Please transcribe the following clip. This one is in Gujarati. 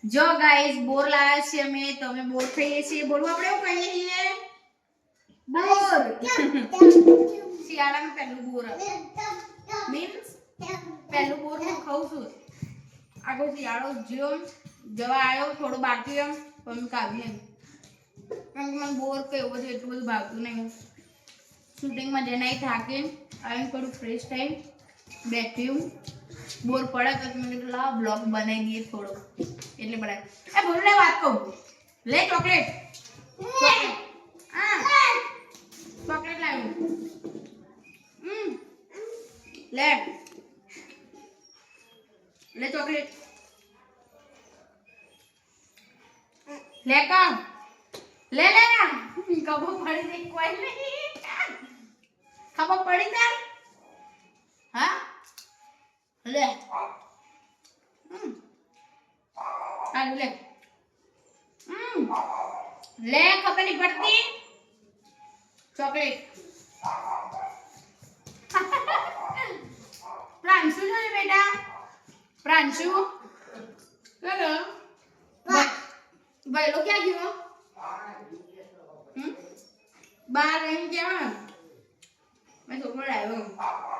જો ગાઈસ બોર લાયા છે અમે તો અમે બોર ખાઈએ છીએ બોર આપણે એવું કહીએ છીએ બોર શિયાળામાં પહેલું બોર મીન્સ પહેલું બોર હું ખાઉં છું આગળ શિયાળો જ્યો જવા આવ્યો થોડો બાકી એમ પણ કાઢી એમ મને બોર કયો બધું એટલું બધું ભાગતું નહીં શૂટિંગમાં જઈને થાકી આવીને થોડું ફ્રેશ થઈ બેઠી બોર પડે તો મેં કીધું લાવ બ્લોગ બનાવી દઈએ થોડો એટલે બનાવી એ બોલને વાત કહું લે ચોકલેટ હા ચોકલેટ લાવ્યું લે લે ચોકલેટ લે કા લે લે ખબર પડી નહીં કોઈ નહીં ખબર પડી તાર હા લે આલુ લે લે ખબર નહીં પડતી ચોકલેટ પ્રાંશુ છે બેટા પ્રાંશુ ચલો ભાઈ લો ક્યાં ગયો બાર એમ ક્યાં મેં છોકરો આવ્યો